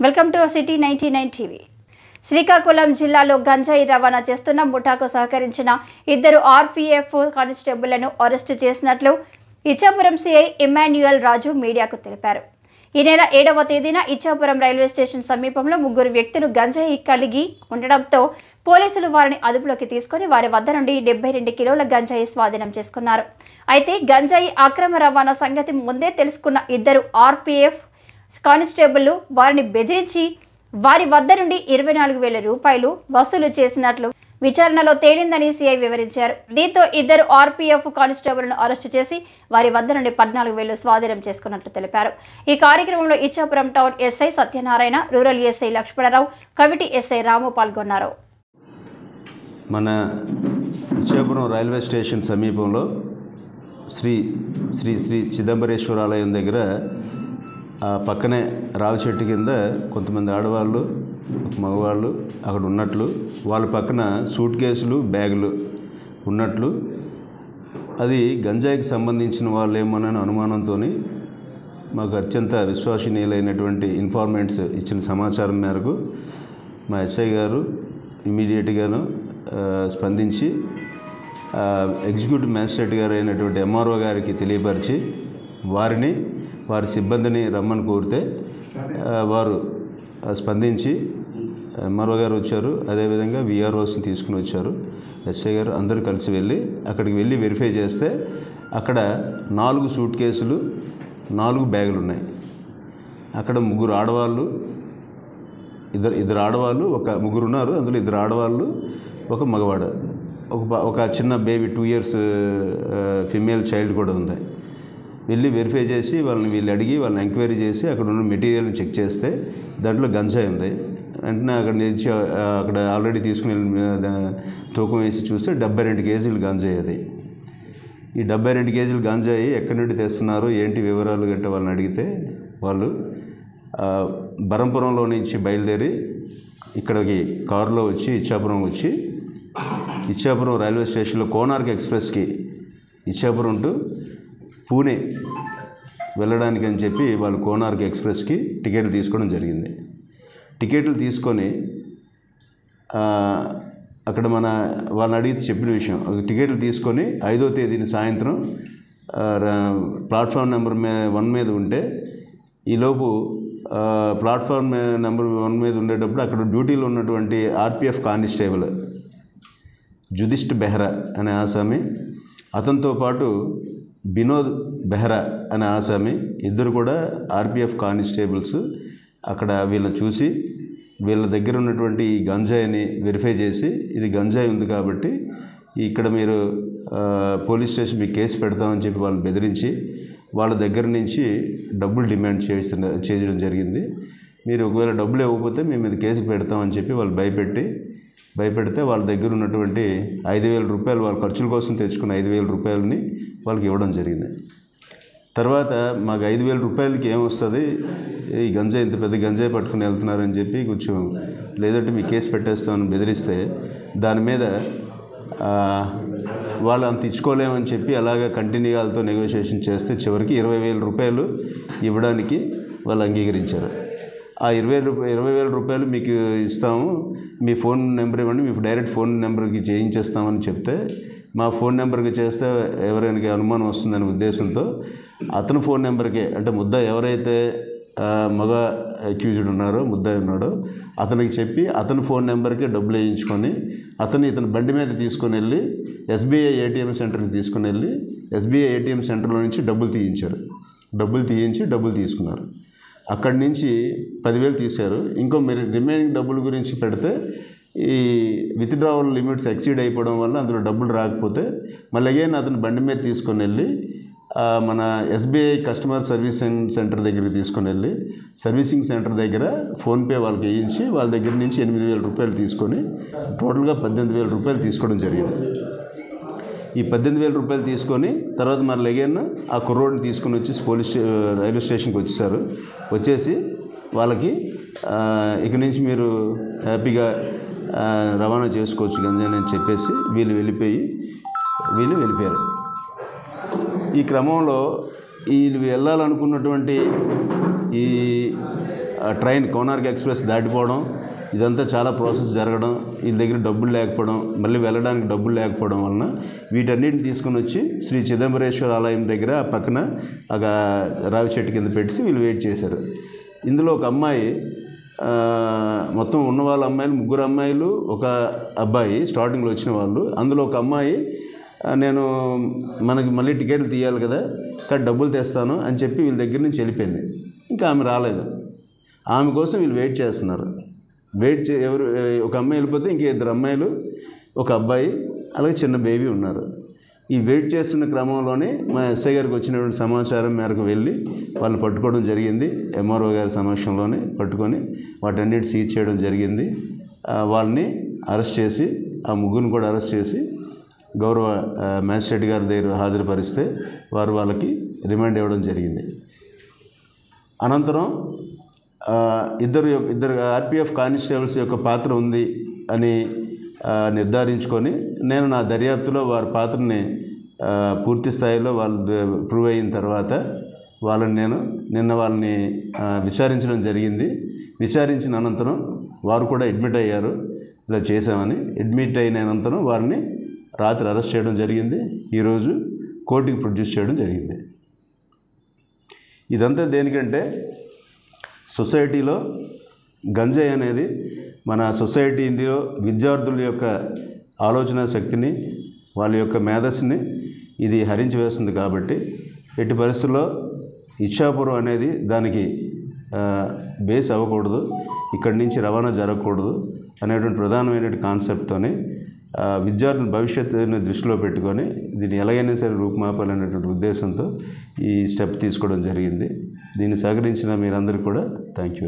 Welcome to city 99 TV. Srikakulam జిల్లాలో గంజాయి రవాణా చేస్తున్న ముఠాకు సహకరించిన ఇద్దరు ఆర్పీఎఫ్ కానిస్టేబుళ్లను అరెస్టు చేసినట్లు ఇచ్చాపురం సిఐ ఇమాన్యుయల్ రాజు మీడియాకు తెలిపారు. ఈ నెల 7వ తేదీన ఇచ్చాపురం రైల్వే స్టేషన్ సమీపంలో ముగ్గురు వ్యక్తులు గంజాయి కలిగి ఉండడంతో పోలీసులు వారిని అదుపులోకి తీసుకుని వారి వద్ద నుండి 72 కిలోల గంజాయి స్వాధీనం చేసుకున్నారు. అయితే గంజాయి అక్రమ రవాణా సంగతి ముందే తెలుసుకున్న ఇద్దరు ఆర్పీఎఫ్ కానిస్టేబుళ్లు వారిని బెదిరించి వారి వద్ద నుండి 24,000 రూపాయలు వసూలు చేసినట్లు విచారణలో తేలిందని సీఐ వివరించారు. దీంతో ఇద్దరు ఆర్పీఎఫ్ కానిస్టేబుల్ను అరెస్టు చేసి వారి వద్ద నుండి 14,000 స్వాధీనం చేసుకున్నట్లు తెలిపారు. ఈ కార్యక్రమంలో Ichchapuram town SI Satyanarayana, rural SI Lakshmanarao, committee SI Ramu పాల్గొన్నారు. మన ఇచ్చాపురం రైల్వే స్టేషన్ సమీపంలో శ్రీ శ్రీ శ్రీ చిదంబరేశ్వర ఆలయం దగ్గర పక్కనే రావి చెట్టు కింద కొంతమంది ఆడవాళ్ళు మగవాళ్ళు అక్కడ ఉన్నట్లు, వాళ్ళ పక్కన సూట్ కేసులు బ్యాగులు ఉన్నట్లు, అది గంజాయికి సంబంధించిన వాళ్ళు ఏమోనని అనుమానంతో మాకు అత్యంత విశ్వసనీయులైనటువంటి ఇన్ఫార్మెంట్స్ ఇచ్చిన సమాచారం మేరకు మా ఎస్ఐ గారు ఇమీడియట్గాను స్పందించి ఎగ్జిక్యూటివ్ మ్యాజిస్ట్రేట్ గారు అయినటువంటి ఎంఆర్ఓ గారికి తెలియపరిచి వారి సిబ్బందిని రమ్మని కోరితే వారు స్పందించి ఎంఆర్ఓ గారు వచ్చారు, అదేవిధంగా విఆర్ఓస్ని తీసుకుని వచ్చారు, ఎస్ఐ గారు అందరూ కలిసి అక్కడికి వెళ్ళి వెరిఫై చేస్తే అక్కడ 4 సూట్ కేసులు 4 బ్యాగులు ఉన్నాయి. అక్కడ ముగ్గురు ఆడవాళ్ళు, ఇద్దరు ఆడవాళ్ళు, ముగ్గురు ఉన్నారు. అందులో 2 ఆడవాళ్ళు, ఒక మగవాడు, ఒక చిన్న బేబీ 2 years ఫిమేల్ చైల్డ్ కూడా ఉంది. వెళ్ళి వెరిఫై చేసి వీళ్ళు అడిగి వాళ్ళని ఎంక్వైరీ చేసి అక్కడ ఉన్న మెటీరియల్ని చెక్ చేస్తే దాంట్లో గంజాయి ఉంది. వెంటనే అక్కడ ఆల్రెడీ తీసుకుని తూకం వేసి చూస్తే 72 కేజీలు గంజాయి. అది ఈ 72 కేజీలు గంజాయి ఎక్కడి నుండి తెస్తున్నారు ఏంటి వివరాలు గట్ట వాళ్ళని అడిగితే వాళ్ళు బరంపురంలో నుంచి బయలుదేరి ఇక్కడికి కారులో వచ్చి ఇచ్చాపురం రైల్వే స్టేషన్లో కోనార్క్ ఎక్స్ప్రెస్కి ఇచ్చాపురం టు పూణే వెళ్ళడానికి అని చెప్పి వాళ్ళు కోనార్క్ ఎక్స్ప్రెస్కి టికెట్లు తీసుకోవడం జరిగింది. టికెట్లు తీసుకొని అక్కడ వాళ్ళని అడిగితే చెప్పిన విషయం, టికెట్లు తీసుకొని 5వ తేదీన సాయంత్రం ప్లాట్ఫామ్ నెంబర్ 1 మీద ఉంటే ఈలోపు ప్లాట్ఫామ్ నెంబర్ 1 మీద ఉండేటప్పుడు అక్కడ డ్యూటీలో ఉన్నటువంటి ఆర్పీఎఫ్ కానిస్టేబుల్ జుదిష్ట్ బెహ్రా అనే ఆసామి, అతనితో పాటు వినోద్ బెహ్రా అనే ఆసామి, ఇద్దరు కూడా ఆర్పీఎఫ్ కానిస్టేబుల్స్ అక్కడ వీళ్ళని చూసి వీళ్ళ దగ్గర ఉన్నటువంటి ఈ గంజాయిని వెరిఫై చేసి ఇది గంజాయి ఉంది కాబట్టి ఇక్కడ మీరు పోలీస్ స్టేషన్ మీకు కేసు పెడతామని చెప్పి వాళ్ళని బెదిరించి వాళ్ళ దగ్గర నుంచి డబ్బులు డిమాండ్ చేయడం జరిగింది. మీరు ఒకవేళ డబ్బులు ఇవ్వకపోతే మేము ఇది కేసు పెడతామని చెప్పి వాళ్ళు భయపెడితే వాళ్ళ దగ్గర ఉన్నటువంటి 5,000 రూపాయలు వాళ్ళ ఖర్చుల కోసం తెచ్చుకున్న 5,000 రూపాయలని వాళ్ళకి ఇవ్వడం జరిగింది. తర్వాత మాకు 5,000 రూపాయలకి ఏమొస్తుంది, ఈ గంజాయి ఇంత పెద్ద గంజాయి పట్టుకుని వెళ్తున్నారని చెప్పి కొంచెం లేదంటే మీ కేసు పెట్టేస్తామని బెదిరిస్తే దాని మీద వాళ్ళు అంత ఇచ్చుకోలేమని చెప్పి అలాగే కంటిన్యూ వాళ్ళతో నెగోషియేషన్ చేస్తే చివరికి 20,000 రూపాయలు ఇవ్వడానికి వాళ్ళు అంగీకరించారు. ఆ 20,000 రూపాయలు మీకు ఇస్తాము, మీ ఫోన్ నెంబర్ ఇవ్వండి, మీకు డైరెక్ట్ ఫోన్ నెంబర్కి చేయించేస్తామని చెప్తే మా ఫోన్ నెంబర్కి చేస్తే ఎవరైనా అనుమానం వస్తుందనే ఉద్దేశంతో అతని ఫోన్ నెంబర్కే, అంటే ఎవరైతే మగ అక్యూజ్డ్ ఉన్నాడో అతనికి చెప్పి అతని ఫోన్ నెంబర్కి డబ్బులు వేయించుకొని ఇతని బండి మీద తీసుకొని వెళ్ళి ఎస్బీఐ ఏటీఎం సెంటర్కి తీసుకొని వెళ్ళి ఎస్బీఐ ఏటీఎం సెంటర్లో నుంచి డబ్బులు తీయించి డబ్బులు తీసుకున్నారు. అక్కడి నుంచి 10,000 తీశారు. ఇంకో రిమైనింగ్ డబ్బుల గురించి పెడితే ఈ విత్డ్రావల్ లిమిట్స్ ఎక్సీడ్ అయిపోవడం వల్ల అందులో డబ్బులు రాకపోతే మళ్ళీ అగైన్ అతను బండి మీద తీసుకొని వెళ్ళి మన ఎస్బీఐ కస్టమర్ సర్వీసింగ్ సెంటర్ దగ్గరికి తీసుకొని వెళ్ళి సర్వీసింగ్ సెంటర్ దగ్గర ఫోన్పే వాళ్ళకి వేయించి వాళ్ళ దగ్గర నుంచి 8,000 రూపాయలు తీసుకొని టోటల్గా 18,000 రూపాయలు తీసుకోవడం జరిగింది. ఈ 18,000 రూపాయలు తీసుకొని తర్వాత మరి అగైన్ ఆ కుర్రోడ్ని తీసుకొని వచ్చి రైల్వే స్టేషన్కి వచ్చేసి వాళ్ళకి ఇక నుంచి మీరు హ్యాపీగా రవాణా చేసుకోవచ్చు గంజాయి అని చెప్పేసి వీళ్ళు వెళ్ళిపోయారు. ఈ క్రమంలో వీళ్ళు వెళ్ళాలనుకున్నటువంటి ఈ ట్రైన్ కోనార్క్ ఎక్స్ప్రెస్ దాటిపోవడం, ఇదంతా చాలా ప్రాసెస్ జరగడం, వీళ్ళ దగ్గర డబ్బులు లేకపోవడం, మళ్ళీ వెళ్ళడానికి డబ్బులు లేకపోవడం వలన వీటన్నిటిని తీసుకుని వచ్చి శ్రీ చిదంబరేశ్వర ఆలయం దగ్గర పక్కన ఒక రావి చెట్టు కింద పెట్టి వీళ్ళు వెయిట్ చేశారు. ఇందులో ఒక అమ్మాయి, మొత్తం ఉన్న వాళ్ళ అమ్మాయిలు 3 అమ్మాయిలు, ఒక అబ్బాయి స్టార్టింగ్లో వచ్చిన వాళ్ళు. అందులో ఒక అమ్మాయి నేను మనకి మళ్ళీ టికెట్లు తీయాలి కదా, కానీ డబ్బులు తెస్తాను అని చెప్పి వీళ్ళ దగ్గర నుంచి వెళ్ళిపోయింది. ఇంకా ఆమె రాలేదు. ఆమె కోసం వీళ్ళు వెయిట్ చేస్తున్నారు. ఎవరు ఒక అమ్మాయి వెళ్ళిపోతే ఇంక 2 అమ్మాయిలు, ఒక అబ్బాయి, అలాగే చిన్న బేబీ ఉన్నారు. ఈ వెయిట్ చేస్తున్న క్రమంలోనే మా ఎస్ఐ గారికి వచ్చినటువంటి సమాచారం మేరకు వెళ్ళి వాళ్ళని పట్టుకోవడం జరిగింది. ఎంఆర్ఓ గారి సమక్షంలోనే పట్టుకొని వాటన్నిటి సీజ్ చేయడం జరిగింది. వాళ్ళని అరెస్ట్ చేసి, ఆ ముగ్గురిని కూడా అరెస్ట్ చేసి గౌరవ మ్యాజిస్ట్రేట్ గారి దగ్గర హాజరుపరిస్తే వారు వాళ్ళకి రిమాండ్ ఇవ్వడం జరిగింది. అనంతరం ఇద్దరు ఆర్పిఎఫ్ కానిస్టేబుల్స్ యొక్క పాత్ర ఉంది అని నిర్ధారించుకొని నేను నా దర్యాప్తులో వారి పాత్రని పూర్తి స్థాయిలో వాళ్ళు ప్రూవ్ అయిన తర్వాత నిన్న వాళ్ళని విచారించడం జరిగింది. విచారించిన అనంతరం వారు కూడా అడ్మిట్ అయ్యారు, ఇలా చేశామని. అడ్మిట్ అయిన అనంతరం వారిని రాత్రి అరెస్ట్ చేయడం జరిగింది. ఈరోజు కోర్టుకి ప్రొడ్యూస్ చేయడం జరిగింది. ఇదంతా దేనికంటే సొసైటీలో గంజాయి అనేది మన సొసైటీలో విద్యార్థుల యొక్క ఆలోచన శక్తిని, వాళ్ళ యొక్క మేధస్సుని ఇది హరించి వేస్తుంది. కాబట్టి ఎట్టి పరిస్థితుల్లో ఇచ్చాపురం అనేది దానికి బేస్ అవ్వకూడదు, ఇక్కడి నుంచి రవాణా జరగకూడదు అనేటువంటి ప్రధానమైనటువంటి కాన్సెప్ట్తోనే విద్యార్థుల భవిష్యత్తుని దృష్టిలో పెట్టుకొని దీన్ని ఎలాగైనా సరే రూపుమాపాలనేటువంటి ఉద్దేశంతో ఈ స్టెప్ తీసుకోవడం జరిగింది. దీన్ని సహకరించిన మీరందరికీ కూడా థ్యాంక్ యూ.